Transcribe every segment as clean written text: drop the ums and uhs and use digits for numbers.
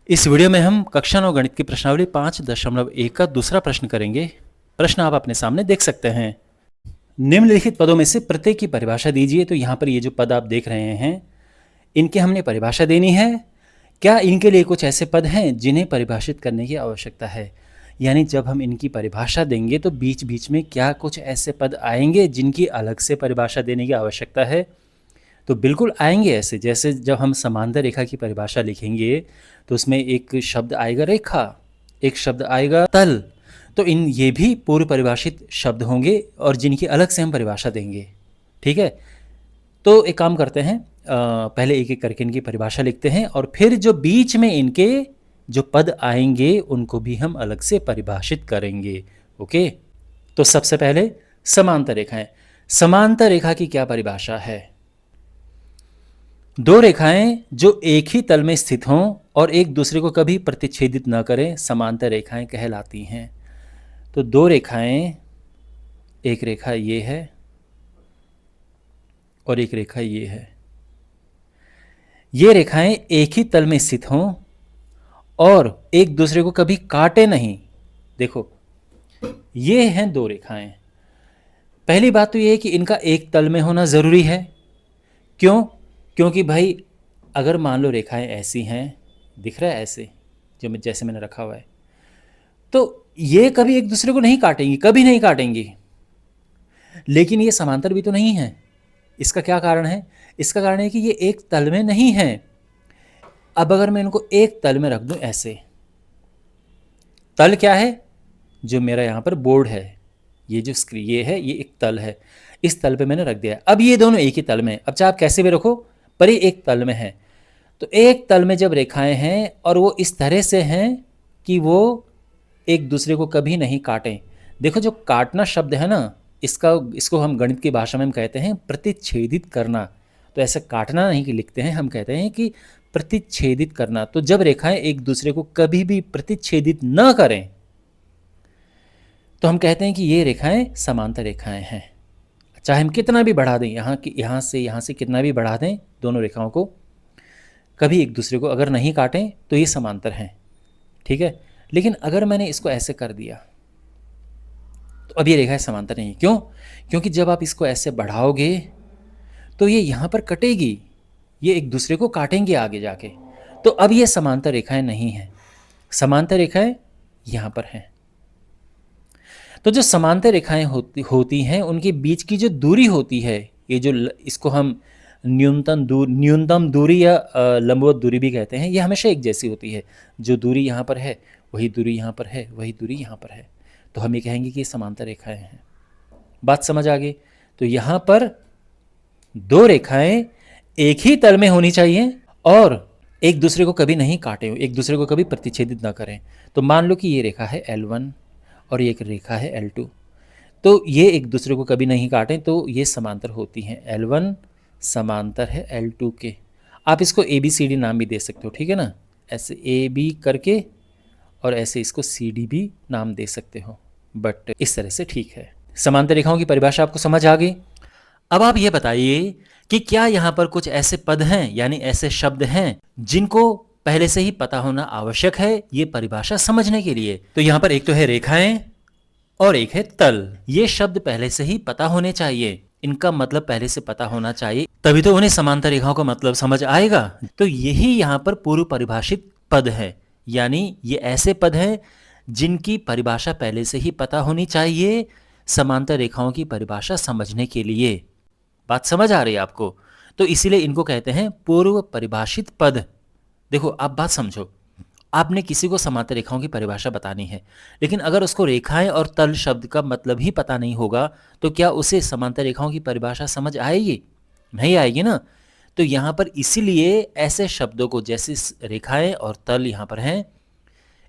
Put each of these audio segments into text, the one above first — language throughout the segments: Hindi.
इस वीडियो में हम कक्षा 9 गणित की प्रश्नावली 5.1 का दूसरा प्रश्न करेंगे। प्रश्न आप अपने सामने देख सकते हैं। निम्नलिखित पदों में से प्रत्येक की परिभाषा दीजिए। तो यहाँ पर ये जो पद आप देख रहे हैं, इनके हमने परिभाषा देनी है। क्या इनके लिए कुछ ऐसे पद हैं जिन्हें परिभाषित करने की आवश्यकता है? यानी जब हम इनकी परिभाषा देंगे तो बीच बीच में क्या कुछ ऐसे पद आएंगे जिनकी अलग से परिभाषा देने की आवश्यकता है? तो बिल्कुल आएंगे ऐसे। जैसे जब हम समांतर रेखा की परिभाषा लिखेंगे तो उसमें एक शब्द आएगा रेखा, एक शब्द आएगा तल। तो ये भी पूर्व परिभाषित शब्द होंगे और जिनकी अलग से हम परिभाषा देंगे। ठीक है, तो एक काम करते हैं, पहले एक एक करके इनकी परिभाषा लिखते हैं और फिर जो बीच में इनके जो पद आएंगे उनको भी हम अलग से परिभाषित करेंगे। ओके, तो सबसे पहले समांतर रेखाएं। समांतर रेखा की क्या परिभाषा है? दो रेखाएं जो एक ही तल में स्थित हों और एक दूसरे को कभी प्रतिच्छेदित न करें समांतर रेखाएं कहलाती हैं। तो दो रेखाएं, एक रेखा ये है और एक रेखा ये है। ये रेखाएं एक ही तल में स्थित हों और एक दूसरे को कभी काटे नहीं। देखो, ये हैं दो रेखाएं। पहली बात तो ये है कि इनका एक तल में होना ज़रूरी है। क्यों? क्योंकि भाई अगर मान लो रेखाएं ऐसी हैं, दिख रहा है ऐसे, जो जैसे मैंने रखा हुआ है, तो ये कभी एक दूसरे को नहीं काटेंगी, कभी नहीं काटेंगी। लेकिन ये समांतर भी तो नहीं है। इसका क्या कारण है? इसका कारण है कि ये एक तल में नहीं है। अब अगर मैं इनको एक तल में रख दूं ऐसे, तल क्या है? जो मेरा यहाँ पर बोर्ड है, ये जो स्क्रीन ये है, ये एक तल है। इस तल पे मैंने रख दिया। अब ये दोनों एक ही तल में, अब चाहे आप कैसे भी रखो पर ये एक तल में है। तो एक तल में जब रेखाएं हैं और वो इस तरह से हैं कि वो एक दूसरे को कभी नहीं काटें। देखो, जो काटना शब्द है ना, इसको हम गणित की भाषा में हम कहते हैं प्रतिच्छेदित करना। तो ऐसे काटना नहीं कि लिखते हैं, हम कहते हैं कि प्रतिच्छेदित करना। तो जब रेखाएं एक दूसरे को कभी भी प्रतिच्छेदित न करें तो हम कहते हैं कि ये रेखाएं समांतर रेखाएं हैं। चाहे हम कितना भी बढ़ा दें, यहाँ से कितना भी बढ़ा दें दोनों रेखाओं को, कभी एक दूसरे को अगर नहीं काटें तो ये समांतर हैं। ठीक है, लेकिन अगर मैंने इसको ऐसे कर दिया तो अब ये रेखाएं समांतर नहीं। क्यों? क्योंकि जब आप इसको ऐसे बढ़ाओगे तो ये यहाँ पर कटेगी, ये एक दूसरे को काटेंगे आगे जाके। तो अब ये समांतर रेखाएं नहीं हैं। समांतर रेखाएं यहाँ पर हैं। तो जो समांतर रेखाएं होती हैं उनके बीच की जो दूरी होती है, ये जो इसको हम न्यूनतम दूरी या लंबवत दूरी भी कहते हैं, ये हमेशा एक जैसी होती है। जो दूरी यहाँ पर है वही दूरी यहाँ पर है, वही दूरी यहाँ पर है। तो हम ये कहेंगे कि ये समांतर रेखाएं हैं। बात समझ आ गई? तो यहाँ पर दो रेखाएं एक ही तल में होनी चाहिए और एक दूसरे को कभी नहीं काटें, एक दूसरे को कभी प्रतिच्छेदित ना करें। तो मान लो कि ये रेखा है L1 और ये एक रेखा है L2, तो ये एक दूसरे को कभी नहीं काटें, तो ये समांतर होती हैं। L1 समांतर है L2 के। आप इसको ABCD नाम भी दे सकते हो, ठीक है ना, ऐसे AB करके, और ऐसे इसको CD भी नाम दे सकते हो, बट इस तरह से ठीक है। समांतर रेखाओं की परिभाषा आपको समझ आ गई। अब आप ये बताइए कि क्या यहाँ पर कुछ ऐसे पद हैं, यानी ऐसे शब्द हैं जिनको पहले से ही पता होना आवश्यक है ये परिभाषा समझने के लिए? तो यहाँ पर एक तो है रेखाएं और एक है तल। ये शब्द पहले से ही पता होने चाहिए, इनका मतलब पहले से पता होना चाहिए, तभी तो उन्हें समांतर रेखाओं का मतलब समझ आएगा। तो यही यहाँ पर पूर्व परिभाषित पद है, यानी ये ऐसे पद हैं जिनकी परिभाषा पहले से ही पता होनी चाहिए समांतर रेखाओं की परिभाषा समझने के लिए। बात समझ आ रही है आपको? तो इसीलिए इनको कहते हैं पूर्व परिभाषित पद। देखो, आप बात समझो, आपने किसी को समांतर रेखाओं की परिभाषा बतानी है, लेकिन अगर उसको रेखाएं और तल शब्द का मतलब ही पता नहीं होगा तो क्या उसे समांतर रेखाओं की परिभाषा समझ आएगी? नहीं आएगी ना। तो यहाँ पर इसीलिए ऐसे शब्दों को, जैसे रेखाएं और तल यहाँ पर हैं,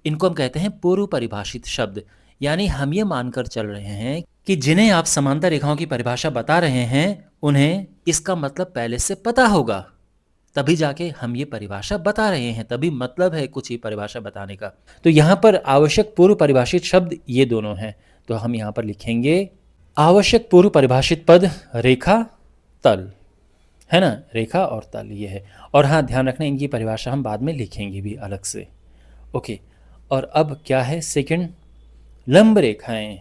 इनको हम कहते हैं पूर्व परिभाषित शब्द। यानी हम ये मानकर चल रहे हैं कि जिन्हें आप समांतर रेखाओं की परिभाषा बता रहे हैं उन्हें इसका मतलब पहले से पता होगा, तभी जाके हम ये परिभाषा बता रहे हैं, तभी मतलब है कुछ ही परिभाषा बताने का। तो यहाँ पर आवश्यक पूर्व परिभाषित शब्द ये दोनों हैं। तो हम यहाँ पर लिखेंगे आवश्यक पूर्व परिभाषित पद रेखा तल, है ना, रेखा और तल ये है। और हाँ, ध्यान रखना इनकी परिभाषा हम बाद में लिखेंगे भी अलग से। ओके, और अब क्या है सेकंड, लंब रेखाएं।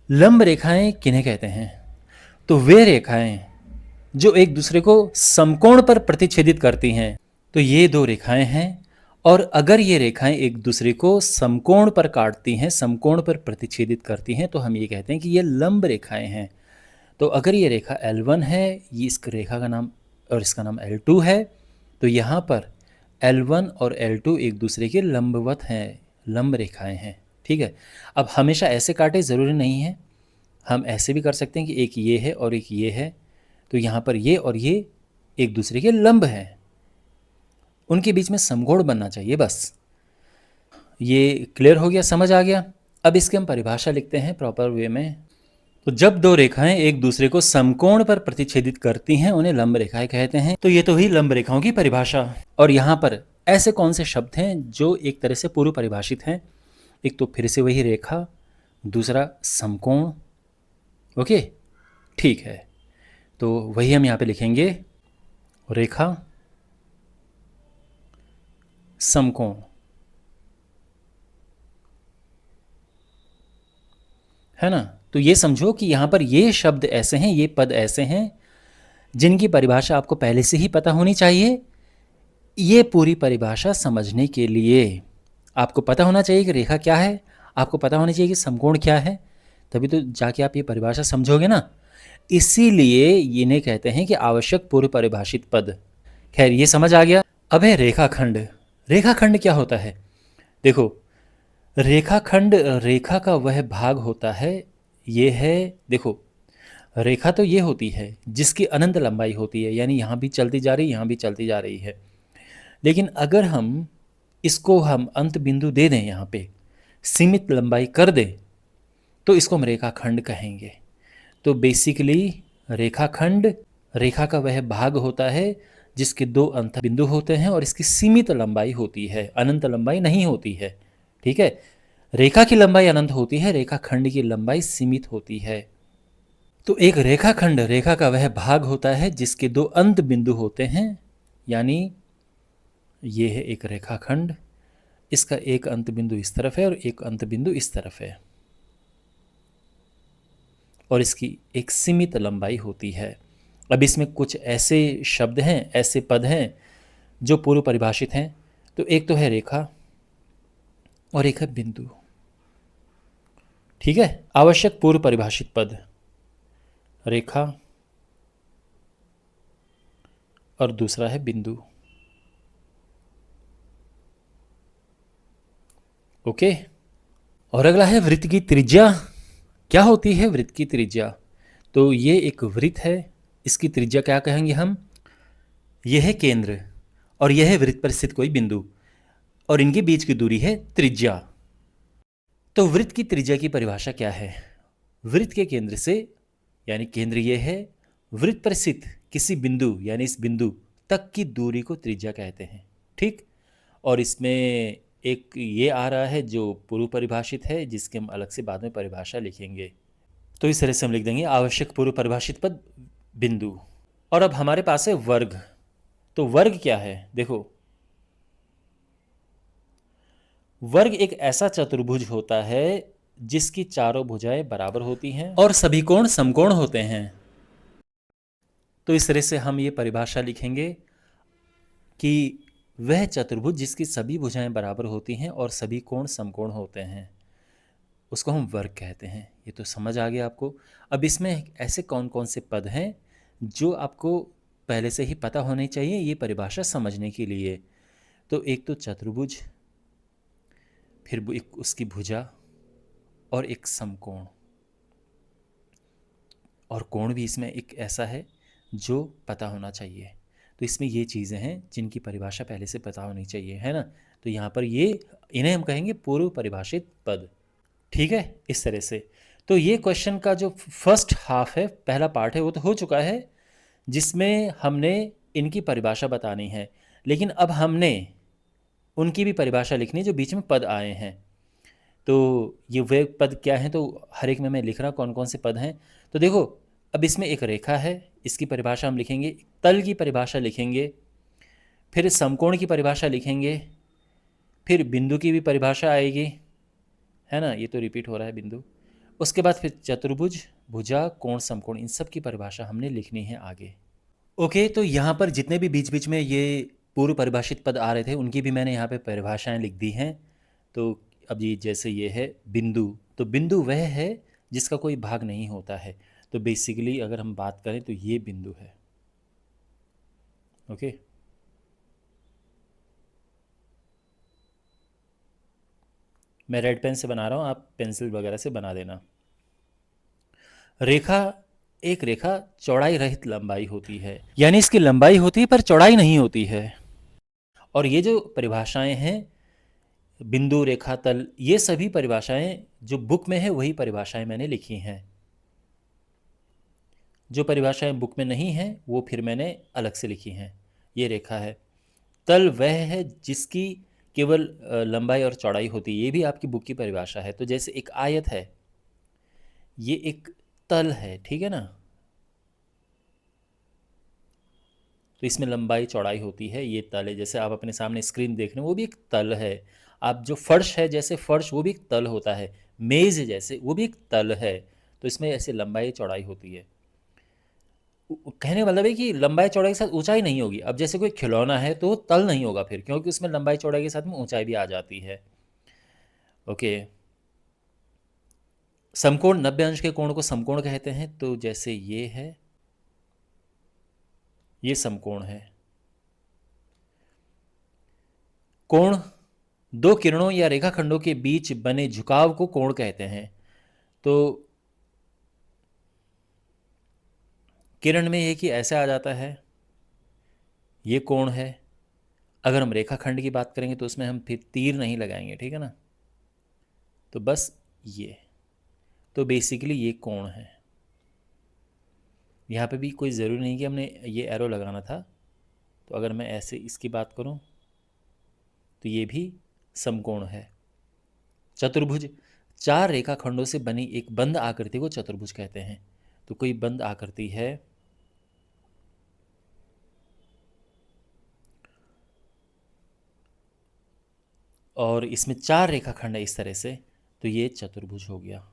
लंब रेखाएं किन्हें कहते हैं? तो वे रेखाएं जो एक दूसरे को समकोण पर प्रतिच्छेदित करती हैं। तो ये दो रेखाएं हैं, और अगर ये रेखाएं एक दूसरे को समकोण पर काटती हैं, समकोण पर प्रतिच्छेदित करती हैं, तो हम ये कहते हैं कि ये लंब रेखाएं हैं। तो अगर ये रेखा L1 है, ये इस रेखा का नाम और इसका नाम L2 है, तो यहाँ पर L1 और L2 एक दूसरे के लंबवत हैं, लंब रेखाएं हैं। ठीक है, अब हमेशा ऐसे काटे ज़रूरी नहीं है, हम ऐसे भी कर सकते हैं कि एक ये है और एक ये है, तो यहाँ पर ये और ये एक दूसरे के लंब हैं, उनके बीच में समकोण बनना चाहिए बस। ये क्लियर हो गया, समझ आ गया? अब इसके हम परिभाषा लिखते हैं प्रॉपर वे में। तो जब दो रेखाएं एक दूसरे को समकोण पर प्रतिच्छेदित करती हैं, उन्हें लंब रेखाएं कहते हैं। तो ये तो हुई लंब रेखाओं की परिभाषा। और यहाँ पर ऐसे कौन से शब्द हैं जो एक तरह से पूर्व परिभाषित हैं? एक तो फिर से वही रेखा, दूसरा समकोण। ओके, ठीक है, तो वही हम यहाँ पे लिखेंगे, रेखा, समकोण। है ना? तो ये समझो कि यहाँ पर ये शब्द ऐसे हैं, ये पद ऐसे हैं जिनकी परिभाषा आपको पहले से ही पता होनी चाहिए। ये पूरी परिभाषा समझने के लिए आपको पता होना चाहिए कि रेखा क्या है, आपको पता होना चाहिए कि समकोण क्या है, तभी तो जाके आप ये परिभाषा समझोगे ना। इसीलिए इन्हें कहते हैं कि आवश्यक पूर्व परिभाषित पद। खैर, ये समझ आ गया। अब है रेखाखंड। रेखाखंड क्या होता है? देखो, रेखाखंड रेखा का वह भाग होता है, ये है, देखो, रेखा तो ये होती है जिसकी अनंत लंबाई होती है, यानी यहाँ भी चलती जा रही, यहाँ भी चलती जा रही है। लेकिन अगर हम इसको हम अंत बिंदु दे दें, यहाँ पे सीमित लंबाई कर दें, तो इसको हम रेखाखंड कहेंगे। तो बेसिकली रेखाखंड रेखा का वह भाग होता है जिसके दो अंत बिंदु होते हैं और इसकी सीमित लंबाई होती है, अनंत लंबाई नहीं होती है। ठीक है, रेखा की लंबाई अनंत होती है, रेखाखंड की लंबाई सीमित होती है। तो एक रेखाखंड रेखा का वह भाग होता है जिसके दो अंत बिंदु होते हैं, यानी ये है एक रेखाखंड, इसका एक अंत बिंदु इस तरफ है और एक अंत बिंदु इस तरफ है, और इसकी एक सीमित लंबाई होती है। अब इसमें कुछ ऐसे शब्द हैं, ऐसे पद हैं जो पूर्व परिभाषित हैं। तो एक तो है रेखा और एक है बिंदु। ठीक है, आवश्यक पूर्व परिभाषित पद, रेखा और दूसरा है बिंदु। ओके, और अगला है वृत्त की त्रिज्या। क्या होती है वृत्त की त्रिज्या? तो ये एक वृत्त है, इसकी त्रिज्या क्या कहेंगे हम? यह है केंद्र और यह है वृत्त पर स्थित कोई बिंदु, और इनके बीच की दूरी है त्रिज्या। तो वृत्त की त्रिज्या की परिभाषा क्या है? वृत्त के केंद्र से, यानी केंद्र ये है, वृत्त पर स्थित किसी बिंदु यानी इस बिंदु तक की दूरी को त्रिज्या कहते हैं। ठीक, और इसमें एक ये आ रहा है जो पूर्व परिभाषित है, जिसके हम अलग से बाद में परिभाषा लिखेंगे। तो इस तरह से हम लिख देंगे आवश्यक पूर्व परिभाषित पद, बिंदु। और अब हमारे पास है वर्ग। तो वर्ग क्या है? देखो, वर्ग एक ऐसा चतुर्भुज होता है जिसकी चारों भुजाएं बराबर होती हैं और सभी कोण समकोण होते हैं। तो इस तरह से हम ये परिभाषा लिखेंगे कि वह चतुर्भुज जिसकी सभी भुजाएं बराबर होती हैं और सभी कोण समकोण होते हैं, उसको हम वर्ग कहते हैं। ये तो समझ आ गया आपको। अब इसमें ऐसे कौन कौन से पद हैं जो आपको पहले से ही पता होने चाहिए ये परिभाषा समझने के लिए? तो एक तो चतुर्भुज, फिर एक उसकी भुजा और एक समकोण, और कोण भी इसमें एक ऐसा है जो पता होना चाहिए। तो इसमें ये चीज़ें हैं जिनकी परिभाषा पहले से पता होनी चाहिए, है ना? तो यहाँ पर ये, इन्हें हम कहेंगे पूर्व परिभाषित पद। ठीक है, इस तरह से। तो ये क्वेश्चन का जो फर्स्ट हाफ है, पहला पार्ट है, वो तो हो चुका है, जिसमें हमने इनकी परिभाषा बतानी है। लेकिन अब हमने उनकी भी परिभाषा लिखनी जो बीच में पद आए हैं। तो ये वे पद क्या हैं, तो हर एक में मैं लिख रहा कौन कौन से पद हैं। तो देखो, अब इसमें एक रेखा है, इसकी परिभाषा हम लिखेंगे, तल की परिभाषा लिखेंगे, फिर समकोण की परिभाषा लिखेंगे, फिर बिंदु की भी परिभाषा आएगी, है ना, ये तो रिपीट हो रहा है बिंदु। उसके बाद फिर चतुर्भुज, भुजा, कोण, समकोण, इन सब की परिभाषा हमने लिखनी है आगे। ओके, तो यहाँ पर जितने भी बीच बीच में ये पूर्व परिभाषित पद आ रहे थे उनकी भी मैंने यहाँ पे परिभाषाएं लिख दी हैं। तो अब ये जैसे ये है बिंदु, तो बिंदु वह है जिसका कोई भाग नहीं होता है। तो बेसिकली अगर हम बात करें तो ये बिंदु है। ओके, मैं रेड पेन से बना रहा हूँ, आप पेंसिल वगैरह से बना देना। रेखा, एक रेखा चौड़ाई रहित लंबाई होती है, यानी इसकी लंबाई होती है पर चौड़ाई नहीं होती है। और ये जो परिभाषाएं हैं, बिंदु, रेखा, तल, ये सभी परिभाषाएं जो बुक में है वही परिभाषाएं मैंने लिखी हैं। जो परिभाषाएं बुक में नहीं हैं वो फिर मैंने अलग से लिखी हैं। ये रेखा है। तल वह है जिसकी केवल लंबाई और चौड़ाई होती है, ये भी आपकी बुक की परिभाषा है। तो जैसे एक आयत है, ये एक तल है, ठीक है ना, तो इसमें लंबाई चौड़ाई होती है, ये तल है। जैसे आप अपने सामने स्क्रीन देख रहे हैं वो भी एक तल है। आप जो फर्श है, जैसे फर्श वो भी एक तल होता है। मेज़ जैसे वो भी एक तल है। तो इसमें ऐसे लंबाई चौड़ाई होती है। कहने का मतलब है कि लंबाई चौड़ाई के साथ ऊंचाई नहीं होगी। अब जैसे कोई खिलौना है तो वो तल नहीं होगा फिर, क्योंकि उसमें लंबाई चौड़ाई के साथ में ऊंचाई भी आ जाती है। ओके, समकोण, 90 अंश के कोण को समकोण कहते हैं। तो जैसे ये है, ये समकोण है। कोण, दो किरणों या रेखाखंडों के बीच बने झुकाव को कोण कहते हैं। तो किरण में ये कि ऐसे आ जाता है, ये कोण है। अगर हम रेखाखंड की बात करेंगे तो उसमें हम फिर तीर नहीं लगाएंगे, ठीक है ना, तो बस ये, तो बेसिकली ये कोण है। यहाँ पे भी कोई ज़रूरी नहीं कि हमने ये एरो लगाना था। तो अगर मैं ऐसे इसकी बात करूँ तो ये भी समकोण है। चतुर्भुज, चार रेखाखंडों से बनी एक बंद आकृति को चतुर्भुज कहते हैं। तो कोई बंद आकृति है, और इसमें चार रेखाखंड है इस तरह से, तो ये चतुर्भुज हो गया।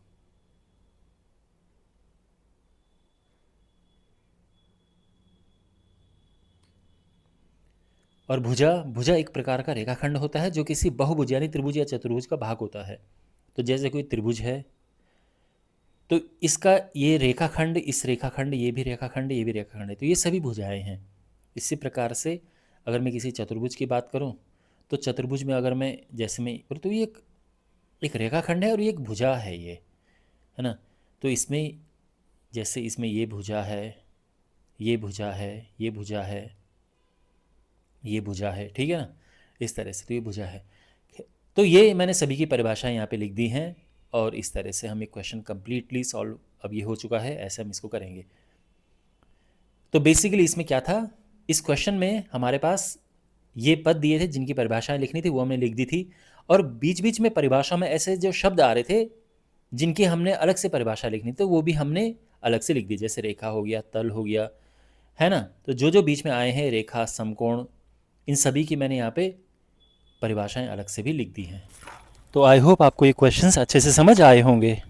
और भुजा, भुजा एक प्रकार का रेखाखंड होता है जो किसी बहुभुज यानी त्रिभुज या चतुर्भुज का भाग होता है। तो जैसे कोई त्रिभुज है तो इसका ये रेखाखंड, इस रेखाखंड, ये भी रेखाखंड, ये भी रेखाखंड है, तो ये सभी भुजाएं हैं। इसी प्रकार से अगर मैं किसी चतुर्भुज की बात करूं तो चतुर्भुज में अगर मैं जैसे मैं, तो ये एक रेखाखंड है और ये एक भुजा है, ये है ना। तो इसमें जैसे इसमें ये भुजा है, ये भुजा है, ये भुजा है, ये भुजा है, ठीक है ना, इस तरह से, तो ये भुजा है। तो ये मैंने सभी की परिभाषाएं यहाँ पे लिख दी हैं, और इस तरह से हम एक क्वेश्चन कंप्लीटली सॉल्व, अब ये हो चुका है, ऐसे हम इसको करेंगे। तो बेसिकली इसमें क्या था, इस क्वेश्चन में हमारे पास ये पद दिए थे जिनकी परिभाषाएं लिखनी थी, वो हमने लिख दी थी। और बीच बीच में परिभाषा में ऐसे जो शब्द आ रहे थे जिनकी हमने अलग से परिभाषा लिखनी थी, तो वो भी हमने अलग से लिख दी। जैसे रेखा हो गया, तल हो गया, है ना। तो जो जो बीच में आए हैं, रेखा, समकोण, इन सभी की मैंने यहाँ पे परिभाषाएं अलग से भी लिख दी हैं। तो आई होप आपको ये क्वेश्चंस अच्छे से समझ आए होंगे।